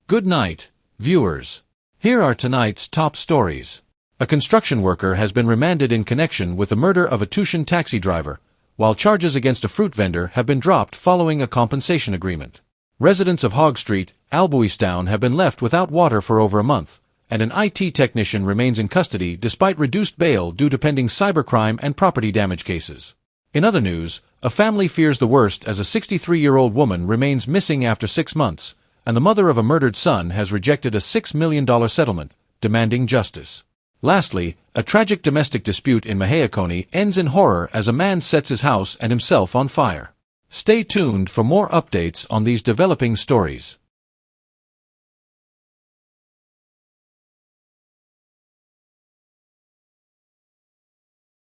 Good night, viewers. Here are tonight's top stories. A construction worker has been remanded in connection with the murder of a Tuschen taxi driver, while charges against a fruit vendor have been dropped following a compensation agreement. Residents of Hogg Street, Albouystown have been left without water for over a month, and an IT technician remains in custody despite reduced bail due to pending cybercrime and property damage cases. In other news, a family fears the worst as a 63-year-old woman remains missing after 6 months, and the mother of a murdered son has rejected a $6 million settlement, demanding justice. Lastly, a tragic domestic dispute in Mahaicony ends in horror as a man sets his house and himself on fire. Stay tuned for more updates on these developing stories.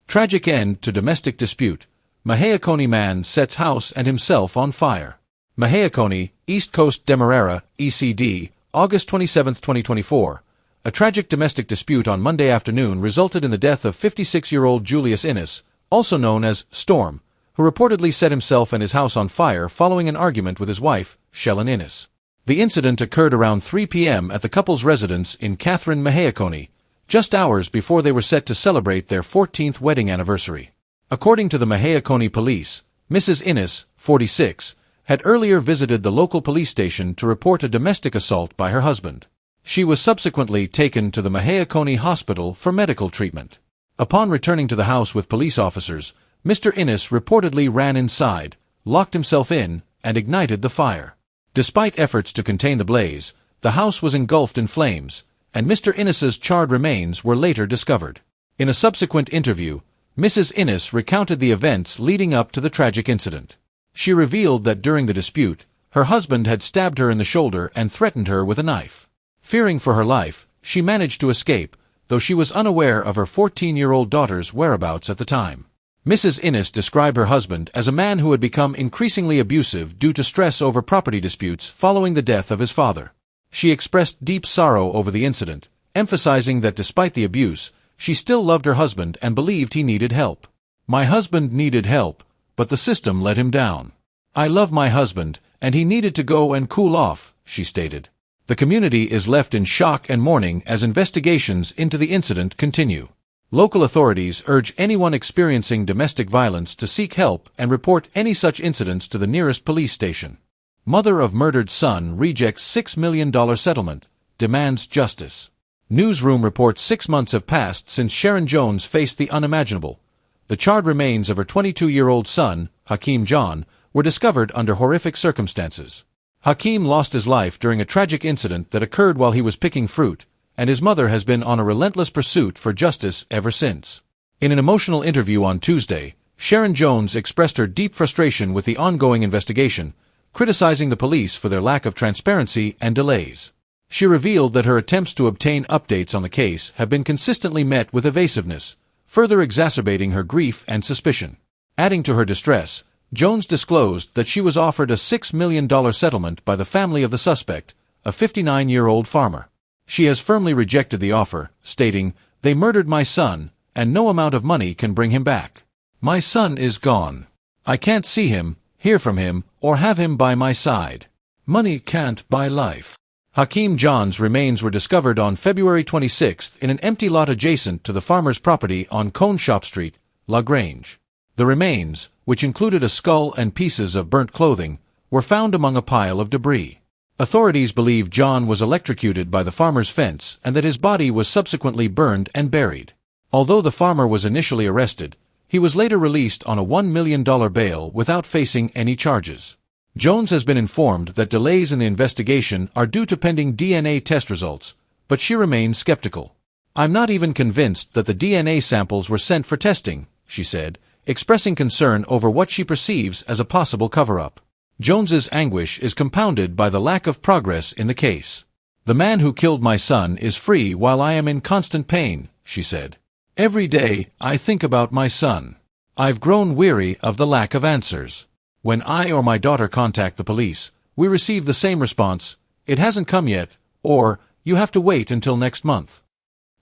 Tragic end to domestic dispute. Mahaicony man sets house and himself on fire. Mahaicony, East Coast Demerara, ECD, August 27, 2024. A tragic domestic dispute on Monday afternoon resulted in the death of 56-year-old Julius Innes, also known as Storm, who reportedly set himself and his house on fire following an argument with his wife, Shellen Innes. The incident occurred around 3 p.m. at the couple's residence in Catherine, Mahaicony, just hours before they were set to celebrate their 14th wedding anniversary. According to the Mahaicony police, Mrs. Innes, 46, had earlier visited the local police station to report a domestic assault by her husband. She was subsequently taken to the Mahaicony hospital for medical treatment. Upon returning to the house with police officers, Mr. Innes reportedly ran inside, locked himself in, and ignited the fire. Despite efforts to contain the blaze, the house was engulfed in flames, and Mr. Innes's charred remains were later discovered. In a subsequent interview, Mrs. Innes recounted the events leading up to the tragic incident. She revealed that during the dispute, her husband had stabbed her in the shoulder and threatened her with a knife. Fearing for her life, she managed to escape, though she was unaware of her 14-year-old daughter's whereabouts at the time. Mrs. Innes described her husband as a man who had become increasingly abusive due to stress over property disputes following the death of his father. She expressed deep sorrow over the incident, emphasizing that despite the abuse, she still loved her husband and believed he needed help. "My husband needed help, but the system let him down. I love my husband, and he needed to go and cool off," she stated. The community is left in shock and mourning as investigations into the incident continue. Local authorities urge anyone experiencing domestic violence to seek help and report any such incidents to the nearest police station. Mother of murdered son rejects $6 million settlement, demands justice. Newsroom reports 6 months have passed since Sharon Jones faced the unimaginable. The charred remains of her 22-year-old son, Hakeem John, were discovered under horrific circumstances. Hakeem lost his life during a tragic incident that occurred while he was picking fruit, and his mother has been on a relentless pursuit for justice ever since. In an emotional interview on Tuesday, Sharon Jones expressed her deep frustration with the ongoing investigation, criticizing the police for their lack of transparency and delays. She revealed that her attempts to obtain updates on the case have been consistently met with evasiveness, further exacerbating her grief and suspicion. Adding to her distress, Jones disclosed that she was offered a $6 million settlement by the family of the suspect, a 59-year-old farmer. She has firmly rejected the offer, stating, "They murdered my son, and no amount of money can bring him back. My son is gone. I can't see him, hear from him, or have him by my side. Money can't buy life." Hakeem John's remains were discovered on February 26 in an empty lot adjacent to the farmer's property on Hogg Street, La Grange. The remains, which included a skull and pieces of burnt clothing, were found among a pile of debris. Authorities believe John was electrocuted by the farmer's fence and that his body was subsequently burned and buried. Although the farmer was initially arrested, he was later released on a $1 million bail without facing any charges. Jones has been informed that delays in the investigation are due to pending DNA test results, but she remains skeptical. "I'm not even convinced that the DNA samples were sent for testing," she said, expressing concern over what she perceives as a possible cover-up. Jones's anguish is compounded by the lack of progress in the case. "The man who killed my son is free while I am in constant pain," she said. "Every day, I think about my son. I've grown weary of the lack of answers. When I or my daughter contact the police, we receive the same response, 'It hasn't come yet,' or 'You have to wait until next month.'"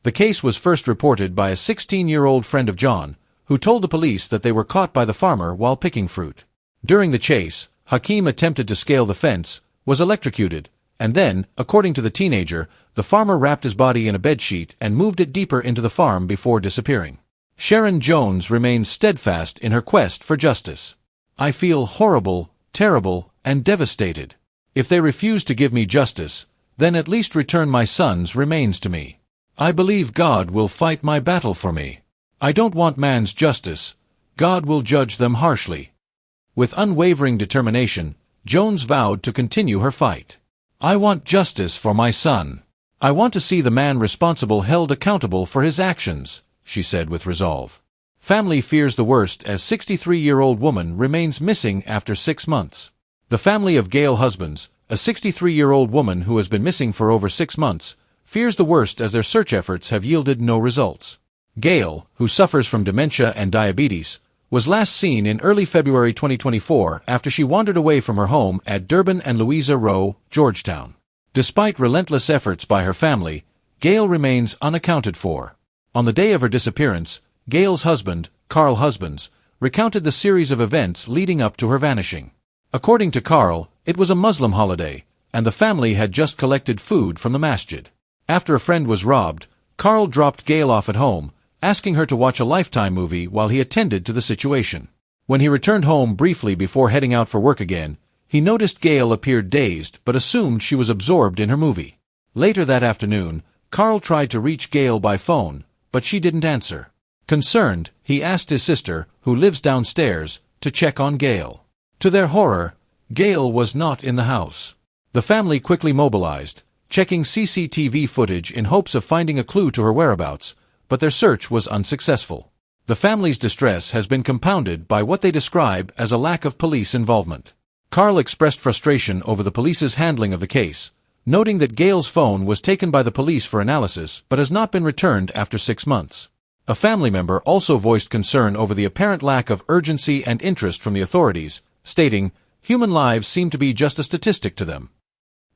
The case was first reported by a 16-year-old friend of John, who told the police that they were caught by the farmer while picking fruit. During the chase, Hakeem attempted to scale the fence, was electrocuted, And then, according to the teenager, the farmer wrapped his body in a bedsheet and moved it deeper into the farm before disappearing. Sharon Jones remains steadfast in her quest for justice. I feel horrible, terrible, and devastated. If they refuse to give me justice, then at least return my son's remains to me. I believe God will fight my battle for me. I don't want man's justice. God will judge them harshly. With unwavering determination, Jones vowed to continue her fight. I want justice for my son. I want to see the man responsible held accountable for his actions, she said with resolve. Family fears the worst as 63-year-old woman remains missing after 6 months. The family of Gail Husbands, a 63-year-old woman who has been missing for over 6 months, fears the worst as their search efforts have yielded no results. Gail, who suffers from dementia and diabetes, was last seen in early February 2024 after she wandered away from her home at Durban and Louisa Row, Georgetown. Despite relentless efforts by her family, Gail remains unaccounted for. On the day of her disappearance, Gail's husband, Carl Husbands, recounted the series of events leading up to her vanishing. According to Carl, it was a Muslim holiday, and the family had just collected food from the masjid. After a friend was robbed, Carl dropped Gail off at home, asking her to watch a Lifetime movie while he attended to the situation. When he returned home briefly before heading out for work again, he noticed Gail appeared dazed but assumed she was absorbed in her movie. Later that afternoon, Carl tried to reach Gail by phone, but she didn't answer. Concerned, he asked his sister, who lives downstairs, to check on Gail. To their horror, Gail was not in the house. The family quickly mobilized, checking CCTV footage in hopes of finding a clue to her whereabouts, but their search was unsuccessful. The family's distress has been compounded by what they describe as a lack of police involvement. Carl expressed frustration over the police's handling of the case, noting that Gail's phone was taken by the police for analysis but has not been returned after 6 months. A family member also voiced concern over the apparent lack of urgency and interest from the authorities, stating, "Human lives seem to be just a statistic to them."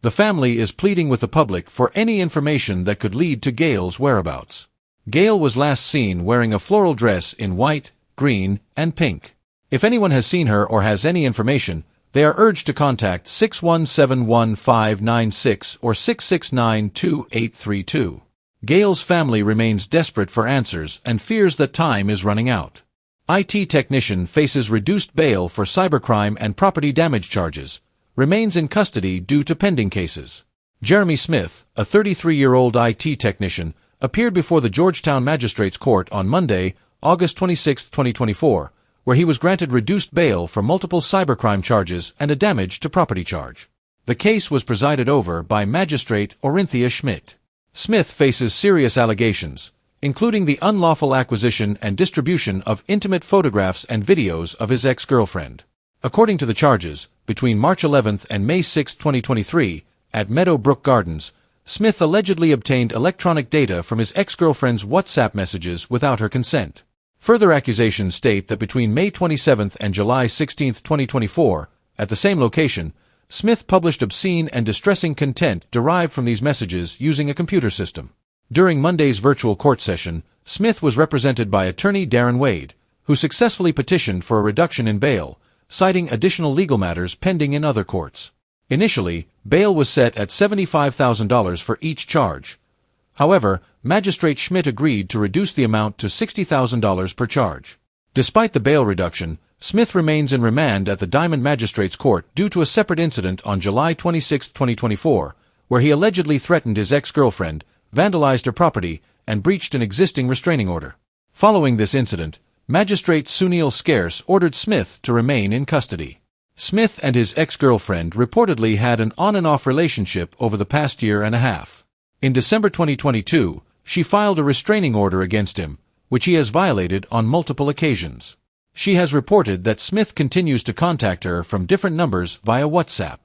The family is pleading with the public for any information that could lead to Gail's whereabouts. Gail was last seen wearing a floral dress in white, green, and pink. If anyone has seen her or has any information, they are urged to contact 6171596 or 6692832. Gail's family remains desperate for answers and fears that time is running out. IT technician faces reduced bail for cybercrime and property damage charges, remains in custody due to pending cases. Jeremy Smith, a 33-year-old IT technician, appeared before the Georgetown Magistrates Court on Monday, August 26, 2024, where he was granted reduced bail for multiple cybercrime charges and a damage to property charge. The case was presided over by Magistrate Orinthia Schmidt. Smith faces serious allegations, including the unlawful acquisition and distribution of intimate photographs and videos of his ex-girlfriend. According to the charges, between March 11 and May 6, 2023, at Meadowbrook Gardens, Smith allegedly obtained electronic data from his ex-girlfriend's WhatsApp messages without her consent. Further accusations state that between May 27 and July 16, 2024, at the same location, Smith published obscene and distressing content derived from these messages using a computer system. During Monday's virtual court session, Smith was represented by attorney Darren Wade, who successfully petitioned for a reduction in bail, citing additional legal matters pending in other courts. Initially, bail was set at $75,000 for each charge. However, Magistrate Schmidt agreed to reduce the amount to $60,000 per charge. Despite the bail reduction, Smith remains in remand at the Diamond Magistrates Court due to a separate incident on July 26, 2024, where he allegedly threatened his ex-girlfriend, vandalized her property, and breached an existing restraining order. Following this incident, Magistrate Sunil Scarce ordered Smith to remain in custody. Smith and his ex-girlfriend reportedly had an on-and-off relationship over the past year and a half. In December 2022, she filed a restraining order against him, which he has violated on multiple occasions. She has reported that Smith continues to contact her from different numbers via WhatsApp.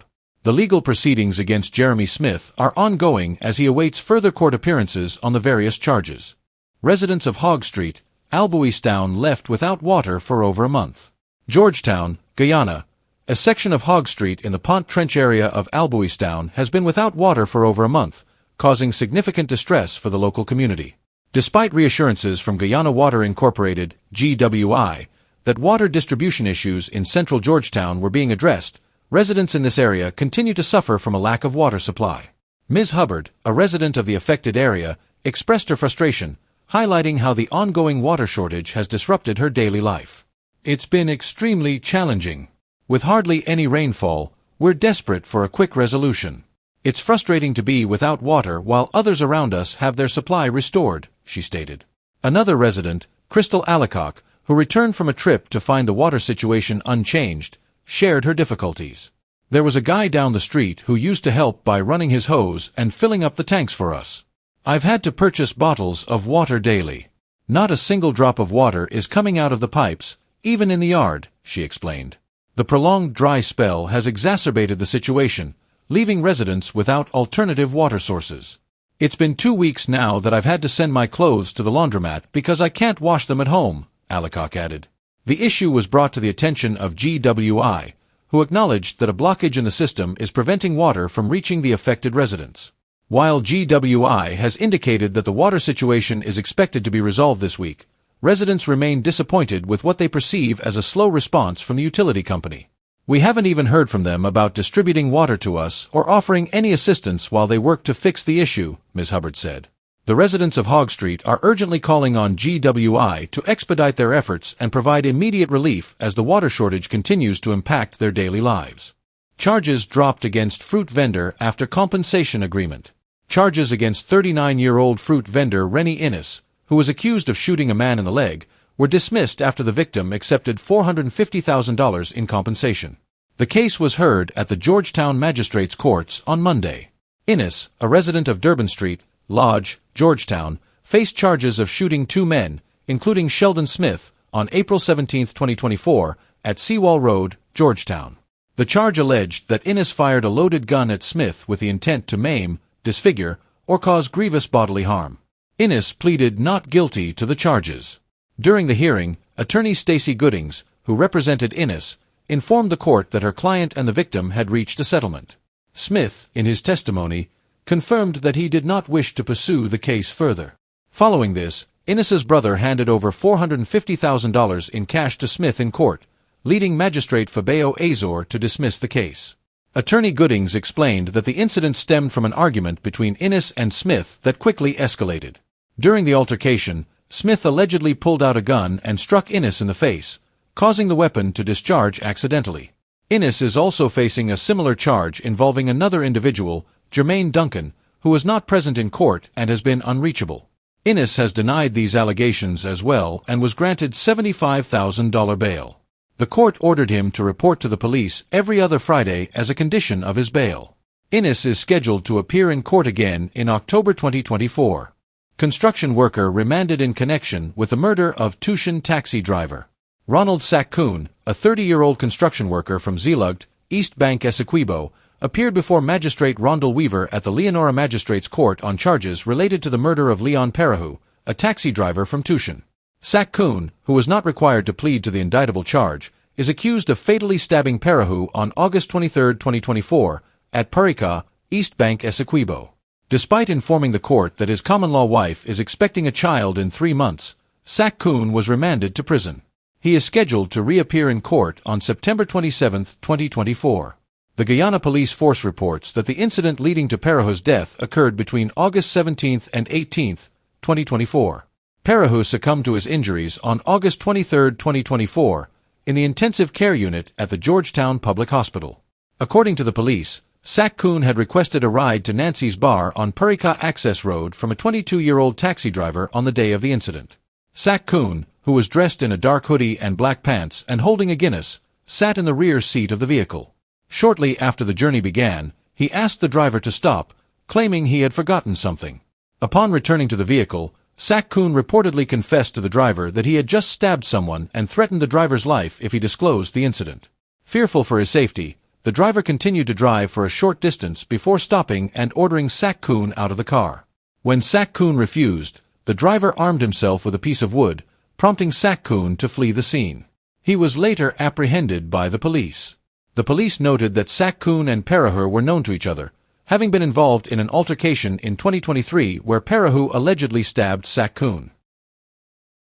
The legal proceedings against Jeremy Smith are ongoing as he awaits further court appearances on the various charges. Residents of Hogg Street, Albouystown left without water for over a month. Georgetown, Guyana. A section of Hogg Street in the Pont Trench area of Albouystown has been without water for over a month, causing significant distress for the local community. Despite reassurances from Guyana Water Incorporated, GWI, that water distribution issues in central Georgetown were being addressed, residents in this area continue to suffer from a lack of water supply. Ms. Hubbard, a resident of the affected area, expressed her frustration, highlighting how the ongoing water shortage has disrupted her daily life. It's been extremely challenging. With hardly any rainfall, we're desperate for a quick resolution. It's frustrating to be without water while others around us have their supply restored, she stated. Another resident, Crystal Alicock, who returned from a trip to find the water situation unchanged, shared her difficulties. There was a guy down the street who used to help by running his hose and filling up the tanks for us. I've had to purchase bottles of water daily. Not a single drop of water is coming out of the pipes, even in the yard, she explained. The prolonged dry spell has exacerbated the situation, leaving residents without alternative water sources. It's been 2 weeks now that I've had to send my clothes to the laundromat because I can't wash them at home, Alicock added. The issue was brought to the attention of GWI, who acknowledged that a blockage in the system is preventing water from reaching the affected residents. While GWI has indicated that the water situation is expected to be resolved this week, residents remain disappointed with what they perceive as a slow response from the utility company. We haven't even heard from them about distributing water to us or offering any assistance while they work to fix the issue, Ms. Hubbard said. The residents of Hogg Street are urgently calling on GWI to expedite their efforts and provide immediate relief as the water shortage continues to impact their daily lives. Charges dropped against fruit vendor after compensation agreement. Charges against 39-year-old fruit vendor Rennie Innes, who was accused of shooting a man in the leg, were dismissed after the victim accepted $450,000 in compensation. The case was heard at the Georgetown Magistrates Courts on Monday. Innes, a resident of Durban Street, Lodge, Georgetown, faced charges of shooting 2 men, including Sheldon Smith, on April 17, 2024, at Seawall Road, Georgetown. The charge alleged that Innes fired a loaded gun at Smith with the intent to maim, disfigure, or cause grievous bodily harm. Innes pleaded not guilty to the charges. During the hearing, attorney Stacey Goodings, who represented Innes, informed the court that her client and the victim had reached a settlement. Smith, in his testimony, confirmed that he did not wish to pursue the case further. Following this, Innes's brother handed over $450,000 in cash to Smith in court, leading Magistrate Fabio Azor to dismiss the case. Attorney Goodings explained that the incident stemmed from an argument between Innes and Smith that quickly escalated. During the altercation, Smith allegedly pulled out a gun and struck Innes in the face, causing the weapon to discharge accidentally. Innes is also facing a similar charge involving another individual, Jermaine Duncan, who was not present in court and has been unreachable. Innes has denied these allegations as well and was granted $75,000 bail. The court ordered him to report to the police every other Friday as a condition of his bail. Innes is scheduled to appear in court again in October 2024. Construction worker remanded in connection with the murder of Tuschen taxi driver. Ronald Sakkoon, a 30-year-old construction worker from Zeelugt, East Bank Essequibo, appeared before Magistrate Rondell Weaver at the Leonora Magistrates Court on charges related to the murder of Leon Parahu, a taxi driver from Tuschen. Sakkoon, who was not required to plead to the indictable charge, is accused of fatally stabbing Parahu on August 23, 2024, at Parika, East Bank Essequibo. Despite informing the court that his common-law wife is expecting a child in 3 months, Sakkoon was remanded to prison. He is scheduled to reappear in court on September 27, 2024. The Guyana police force reports that the incident leading to Parahu's death occurred between August 17 and 18, 2024. Parahu succumbed to his injuries on August 23, 2024, in the intensive care unit at the Georgetown Public Hospital. According to the police, Sakkoon had requested a ride to Nancy's Bar on Parika Access Road from a 22-year-old taxi driver on the day of the incident. Sakkoon, who was dressed in a dark hoodie and black pants and holding a Guinness, sat in the rear seat of the vehicle. Shortly after the journey began, he asked the driver to stop, claiming he had forgotten something. Upon returning to the vehicle, Sakkoon reportedly confessed to the driver that he had just stabbed someone and threatened the driver's life if he disclosed the incident. Fearful for his safety, the driver continued to drive for a short distance before stopping and ordering Sakkoon out of the car. When Sakkoon refused, the driver armed himself with a piece of wood, prompting Sakkoon to flee the scene. He was later apprehended by the police. The police noted that Sakkoon and Parahu were known to each other, having been involved in an altercation in 2023 where Parahu allegedly stabbed Sakkoon.